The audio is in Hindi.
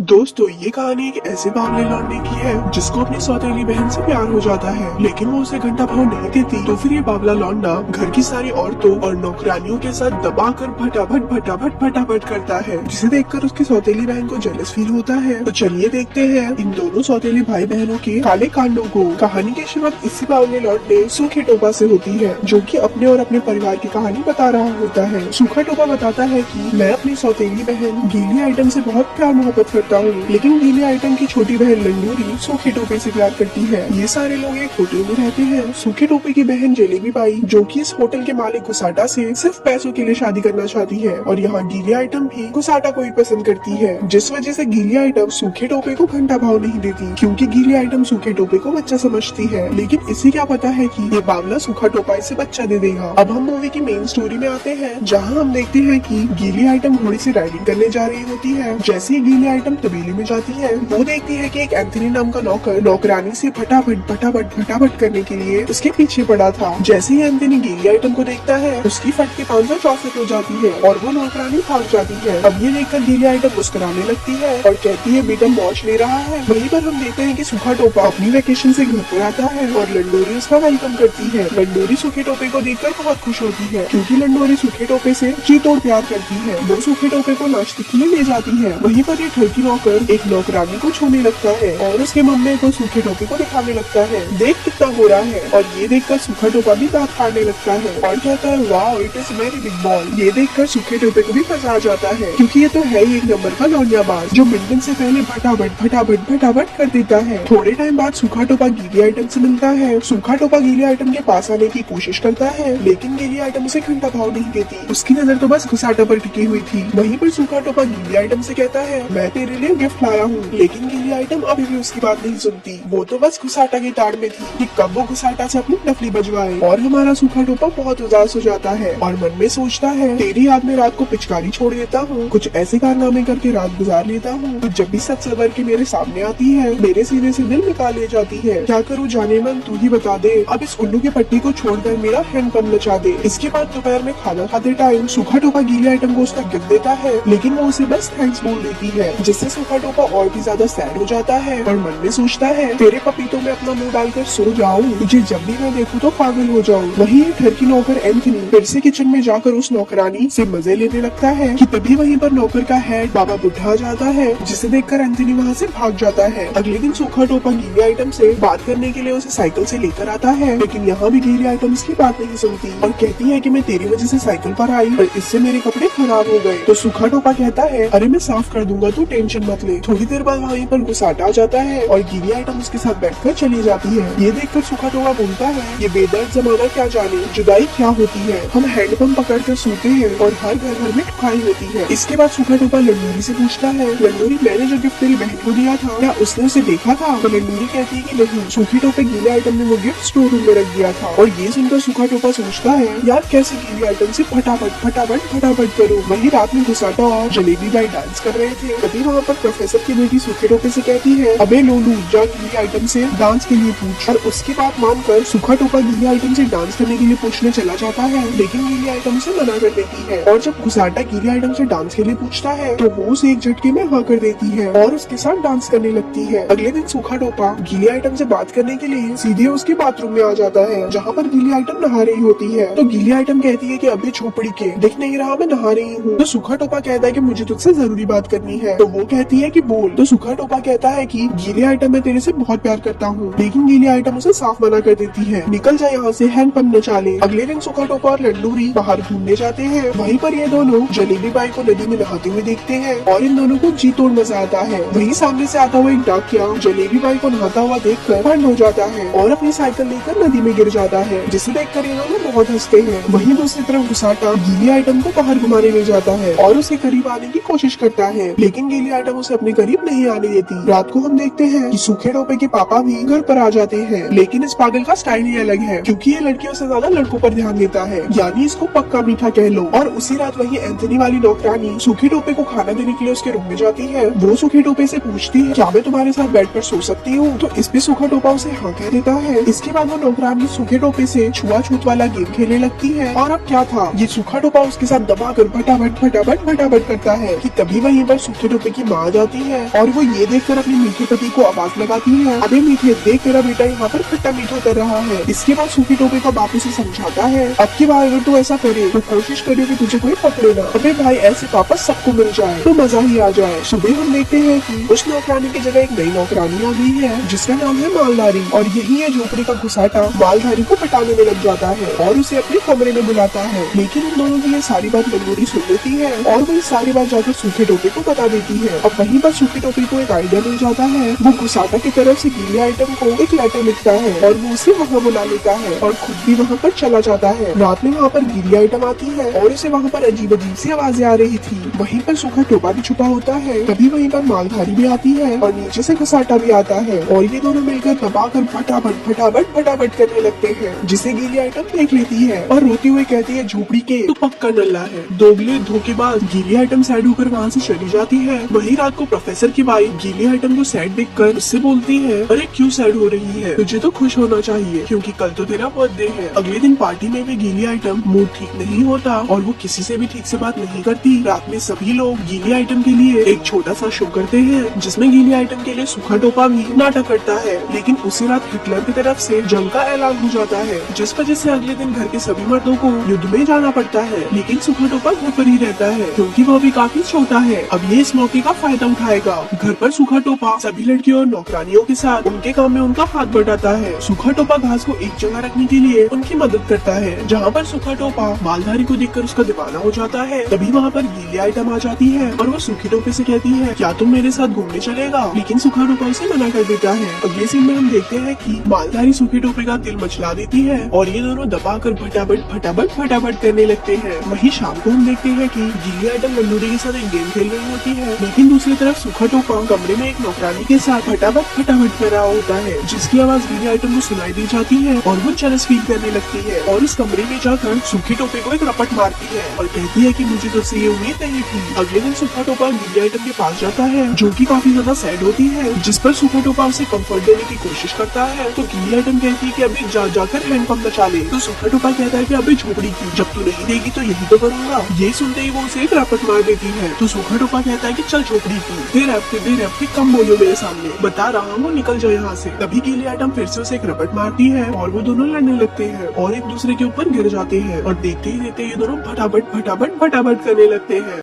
दोस्तों ये कहानी एक ऐसे बावले लौंडे की है जिसको अपनी सौतेली बहन से प्यार हो जाता है, लेकिन वो उसे घंटा भाव नहीं देती। तो फिर ये बावला लौंडा घर की सारी औरतों और नौकरानियों के साथ दबाकर फटाफट करता है, जिसे देखकर उसकी सौतेली बहन को जेलस फील होता है। तो चलिए देखते हैं इन दोनों सौतेली भाई बहनों के काले कांडों को। कहानी की शुरुआत इसी बावले लौंडे सूखे टोपा से होती है, जो कि अपने और अपने परिवार की कहानी बता रहा होता है। सूखा टोपा बताता है कि मैं अपनी सौतेली बहन गीली आइटम से बहुत प्यार मोहब्बत करता हूँ, लेकिन गीले आइटम की छोटी बहन लंडूरी सूखे टोपे से प्यार करती है। ये सारे लोग एक होटल में रहते हैं। सूखे टोपे की बहन जलेबी बाई, जो कि इस होटल के मालिक गुसाटा से सिर्फ पैसों के लिए शादी करना चाहती है, और यहाँ गीली आइटम भी गुसाटा को ही पसंद करती है, जिस वजह से गीली आइटम सूखे टोपे को घंटा भाव नहीं देती, क्योंकि गीली आइटम सूखे टोपे को बच्चा समझती है। लेकिन इसे क्या पता है कि ये बावला सूखा टोपा इसे बच्चा दे देगा। अब हम मूवी की मेन स्टोरी में आते हैं, जहाँ हम देखते हैं कि गीली आइटम घोड़े से राइडिंग करने जा रही होती है। जैसे ही गीली आइटम तबेले में जाती है, वो देखती है कि एक एंथनी नाम का नौकर नौकरानी से फटाफट करने के लिए उसके पीछे पड़ा था। जैसे ही एंथनी गीली आइटम को देखता है, उसकी फट के 564 हो जाती है और वो नौकरानी भाग जाती है। अब ये देखकर गीली आइटम मुस्कुराने लगती है और कहती है बेटा मौज ले रहा है। वहीं पर हम देखते हैं कि सूखा टोपा अपनी वेकेशन से घर पर आता है और लंडोरी उसका वेलकम करती है। लंडोरी सूखे टोपे को देखकर बहुत खुश होती है, क्योंकि लंडोरी सूखे टोपे से जी तोड़ प्यार करती है। वो सूखे टोपे को नाश्ते के लिए ले जाती है। वहीं पर ये ठरकी नौकर एक नौकरानी को छूने लगता है और उसके मम्मी को सूखे टोपे को दिखाने लगता है, देख कितना हो रहा है। और ये देखकर सूखा टोपा भी दांत फाड़ने लगता है और कहता है wow it is very big ball. ये देखकर सूखे टोपे को भी मजा आ जाता है, क्योंकि ये तो है ही एक नंबर का लौंडियाबाज, जो मिलने से पहले फटाफट कर देता है। थोड़े टाइम बाद सूखा टोपा गीली आइटम से मिलता है। सूखा टोपा गीली आइटम के पास आने की कोशिश करता है, लेकिन गीली आइटम उसे घंटा भाव नहीं देती। उसकी नजर तो बस घुसाटा पर टिकी हुई थी। वहीं पर सूखा टोपा गीली आइटम से कहता है मैं तेरे लिए गिफ्ट लाया हूँ, लेकिन गीली आइटम अभी भी उसकी बात नहीं सुनती। वो तो बस घुसाटा की ताड़ में थी कि कब वो घुसाटा से अपनी नफली बजवाए। और हमारा सूखा टोपा बहुत उदास हो जाता है और मन में सोचता है तेरी याद में रात को पिचकारी छोड़ देता हूँ, कुछ ऐसे कारनामे करके रात गुजार लेता हूँ, तो जब भी सच सवर के मेरे सामने आती है, मेरे सीने से दिल निकाल ले जाती है। क्या करूँ जाने मन तू ही बता दे, अब इस उल्लू के पट्टी को छोड़कर मेरा हैंडपंप नचा दे। इसके बाद दोपहर में खाना खाते टाइम सूखा टोपा गीली आइटम को उसका गिफ्ट देता है, लेकिन वो उसे बस थैंक्स बोल देती है, जिससे सूखा टोपा और भी ज्यादा सैड हो जाता है और मन में सोचता है तेरे पपीतों में अपना मुंह डालकर सो जाऊं, तुझे जब भी मैं देखूं तो पागल हो जाऊं। वहीं ठरकी नौकर एंथनी फिर से किचन में जाकर उस नौकरानी से मजे लेने लगता है कि तभी वहीं पर नौकर का हेड बाबा बुढ़ा आ जाता है, जिसे देखकर एंथनी वहाँ से भाग जाता है। अगले दिन सूखा टोपा गीली आइटम से बात करने के लिए उसे साइकिल से लेकर आता है, लेकिन यहाँ भी गीली आइटम इसकी बात नहीं सुनती और कहती है कि मैं तेरी वजह से साइकिल पर आई और इससे मेरे कपड़े खराब हो गए। तो सूखा टोपा कहता है अरे मैं साफ कर दूंगा, तू टेंशन मत ले। थोड़ी देर बाद वहीं पर गुसाटा आ जाता है और गीली आइटम उसके साथ बैठकर चली जाती है। ये देखकर सूखा टोपा बोलता है ये बेदर्द जमाना क्या जाने जुदाई क्या होती है, हम हैंडपंप पकड़ कर सोते हैं और हर घर में ठुकाई होती है। इसके बाद सूखा टोपा लंडूरी से पूछता है लंडूरी मैंने जो गिफ्ट तेरी बहन को दिया था क्या उसने उसे देखा था? तो लंडूरी कहती है कि नहीं, सूखे टोपे गीले आइटम ने वो गिफ्ट स्टोर रूम में रख दिया था। और ये सुनकर सूखा टोपा सोचता है यार कैसे गीली आइटम से फटाफट करूँ। वही रात में घुसाटा और जलेबी बाई डांस कर रहे थे, तभी वहाँ पर प्रोफेसर की बेटी सूखे टोपे से कहती है अबे लोलू जा गीली आइटम से डांस के लिए पूछ। और उसकी बात मानकर सूखा टोपा गीली आइटम से डांस करने के लिए पूछने चला जाता है, लेकिन गीली आइटम से मना कर देती है। और जब घुसाटा गीली आइटम से डांस के लिए पूछता है तो वो उसे एक झटके में हाँ कर देती है और उसके साथ डांस करने लगती है। अगले दिन सूखा टोपा गीली आइटम से बात करने के लिए सीधे उसके बाथरूम में आ जाता है, जहाँ पर गीली आइटम नहा रही होती है। तो गीली आइटम कहती है कि अभी झोपड़ी के दिख नहीं रहा मैं नहा रही हूँ। तो सूखा टोपा कहता है कि मुझे तुझसे जरूरी बात करनी है। तो वो कहती है कि बोल। तो सूखा टोपा कहता है कि गीली आइटम मैं तेरे से बहुत प्यार करता हूँ, लेकिन गीली आइटम उसे साफ मना कर देती है, निकल जाए यहाँ से हैंडपंप नचा ले। अगले दिन सूखा टोपा और लंडूरी बाहर घूमने जाते हैं। वहीं पर ये दोनों जलेबी बाई को नदी में नहाते हुए देखते हैं और इन दोनों को जी तोड़ मजा आता है। वहीं सामने से आता हुआ एक डाकिया जलेबी बाई को नहाता हुआ देखकर बंद हो जाता है और अपनी साइकिल लेकर नदी में गिर जाता है, जिसे देखकर ये दोनों बहुत हंसते हैं। वहीं दूसरी तरफ घुसाटा गीली आइटम को बाहर घुमाने ले जाता है और उसे करीब आने की कोशिश करता है, लेकिन गीली आइटम उसे अपने करीब नहीं आने देती। रात को हम देखते हैं कि सूखे टोपे के पापा भी घर पर आ जाते हैं, लेकिन इस पागल का स्टाइल ही अलग है, क्योंकि ये लड़कियों से ज्यादा लड़कों पर ध्यान देता है, यानी इसको पक्का मीठा कह लो। और उसी रात वही एंथनी वाली नौकरानी सूखे टोपे को खाना देने के लिए उसके रूम में जाती है। वो सूखे टोपे से पूछती है क्या मैं तुम्हारे साथ बेड पर सो सकती हूँ? तो इस पे सूखा टोपा उसे हाँ कह देता है। इसके बाद वो नौकरानी सूखे टोपे से छुआछूत वाला गेम खेलने लगती है और अब क्या था, ये सूखा टोपा उसके साथ दबाकर फटाफट करता है कि तभी वहीं पर सूखे टोपे की माँ आ जाती है और वो ये देखकर अपने मीठे पति को आवाज लगाती है, अबे मीठे देख तेरा बेटा यहाँ पर खट्टा मीठा कर रहा है। इसके बाद सूखी टोपी का बाप उसे समझाता है, अब की बार अगर तू ऐसा करे तो कोशिश करियो कि तुझे कोई पकड़े ना। अबे भाई ऐसे वापस सबको मिल जाए तो मजा ही आ जाए। सुबह हम देखते हैं कि उस नौकरानी की जगह एक नई नौकरानी आ गई है जिसका नाम है मालधारी, और यही है झोपड़ी का घुसाटा मालधारी को पटाने में लग जाता है और उसे अपने कमरे में बुलाता है। लेकिन उन दोनों की ये सारी बात मंगूरी सुन लेती है और वो सारी बात जाकर सूखे टोपी को बता देती है। अब वहीं पर सूखे टोपी को एक आइडिया मिल जाता है। वो घुसाटा की तरफ से गीले आइटम को एक लेटर लिखता है और वो उसे वहाँ बुला लेता है और खुद भी वहाँ पर चला जाता है। रात में वहाँ पर गीली आइटम आती है और उसे वहाँ पर अजीब अजीब सी आवाजें आ रही थी। वहीं पर सूखा टोपा भी छुपा होता है। तभी वहीं पर मालधारी भी आती है और नीचे से घुसाटा भी आता है और ये दोनों मिलकर दबाकर फटाफट फटाफट फटाफट करने लगते हैं, जिसे गीली आइटम देख लेती है और रोती हुई कहती है, झोपड़ी के तू पक्का नल्ला है। दोगले धोखेबाज। गीली आइटम सैड होकर वहाँ से चली जाती है। वहीं रात को प्रोफेसर की वाइफ गीली आइटम को सैड देखकर उससे बोलती है, अरे क्यों सैड हो रही है, तुझे तो खुश होना चाहिए क्योंकि कल तो तेरा बर्थडे है। अगले दिन पार्टी में भी गीली आइटम मूड ठीक नहीं होता और वो किसी से भी ठीक से बात नहीं करती। रात में सभी लोग गीली आइटम के लिए एक छोटा सा शो करते हैं जिसमें गीली आइटम के लिए सूखा टोपा भी नाटक करता है। लेकिन उसी रात हिटलर की तरफ से जंग का ऐलान हो जाता है, जिस वजह से अगले दिन घर के सभी मर्दों को युद्ध में जाना पड़ता है। लेकिन सूखा टोपा घर पर ही रहता है क्योंकि वो भी काफी छोटा है। अब ये इस मौके का फायदा उठाएगा। घर पर सूखा टोपा सभी लड़कियों और नौकरानियों के साथ उनके काम में उनका हाथ बटाता है। सूखा टोपा घास को एक जगह रखने के लिए उनकी मदद करता है, जहाँ पर सूखा टोपा मालधारी को देखकर उसका दीवाना हो जाता है। तभी वहाँ पर गीली आइटम आ जाती है और वो सूखे टोपे से कहती है, क्या तुम मेरे साथ घूमने चलेगा? लेकिन सूखा टोपा उसे मना कर देता है। अगले सीन में हम देखते हैं कि मालधारी सूखे टोपे का तिल मचला देती है और ये दोनों दबाकर फटाफट फटाफट फटाफट करने लगते हैं। वहीं शाम को हम देखते हैं कि गीली आइटम लंडूरी के साथ एक गेम खेल रही होती है, लेकिन दूसरी तरफ सूखा टोपा कमरे में एक नौकरानी के साथ फटाफट फटाफट कर रहा होता है, जिसकी आवाज गीली आइटम को सुनाई दी जाती है और वो चरस फील करने लगती है और इस कमरे में जाकर सूखे टोपे को एक रपट मारती है और कहती है कि मुझे तुझसे ये उम्मीद नहीं थी। अगले दिन सूखा टोपा गीली आइटम के पास जाता है जो कि काफी ज्यादा सैड होती है, जिस पर सूखा टोपा उसे कंफर्ट देने की कोशिश करता है। तो गीली आइटम कहती है कि अभी जाकर हैंडपंप बचा ले। तो सूखा टोपा कहता है कि अभी झोपड़ी की जब तू नहीं देगी तो यही तो करूंगा। ये सुनते ही वो उसे एक रपट मार देती है। तो सूखा टोपा कहता है कि चल झोपड़ी की देर हफ्ते कम बोलो मेरे सामने, बता रहा हूँ निकल जाओ यहाँ से। तभी गीली आइटम फिर से उसे एक रपट मारती है और वो दोनों लड़ने लगते हैं और एक दूसरे के ऊपर गिर जाते हैं और देखते ही देखते ये दोनों फटाफट फटाफट फटाफट करने लगते हैं।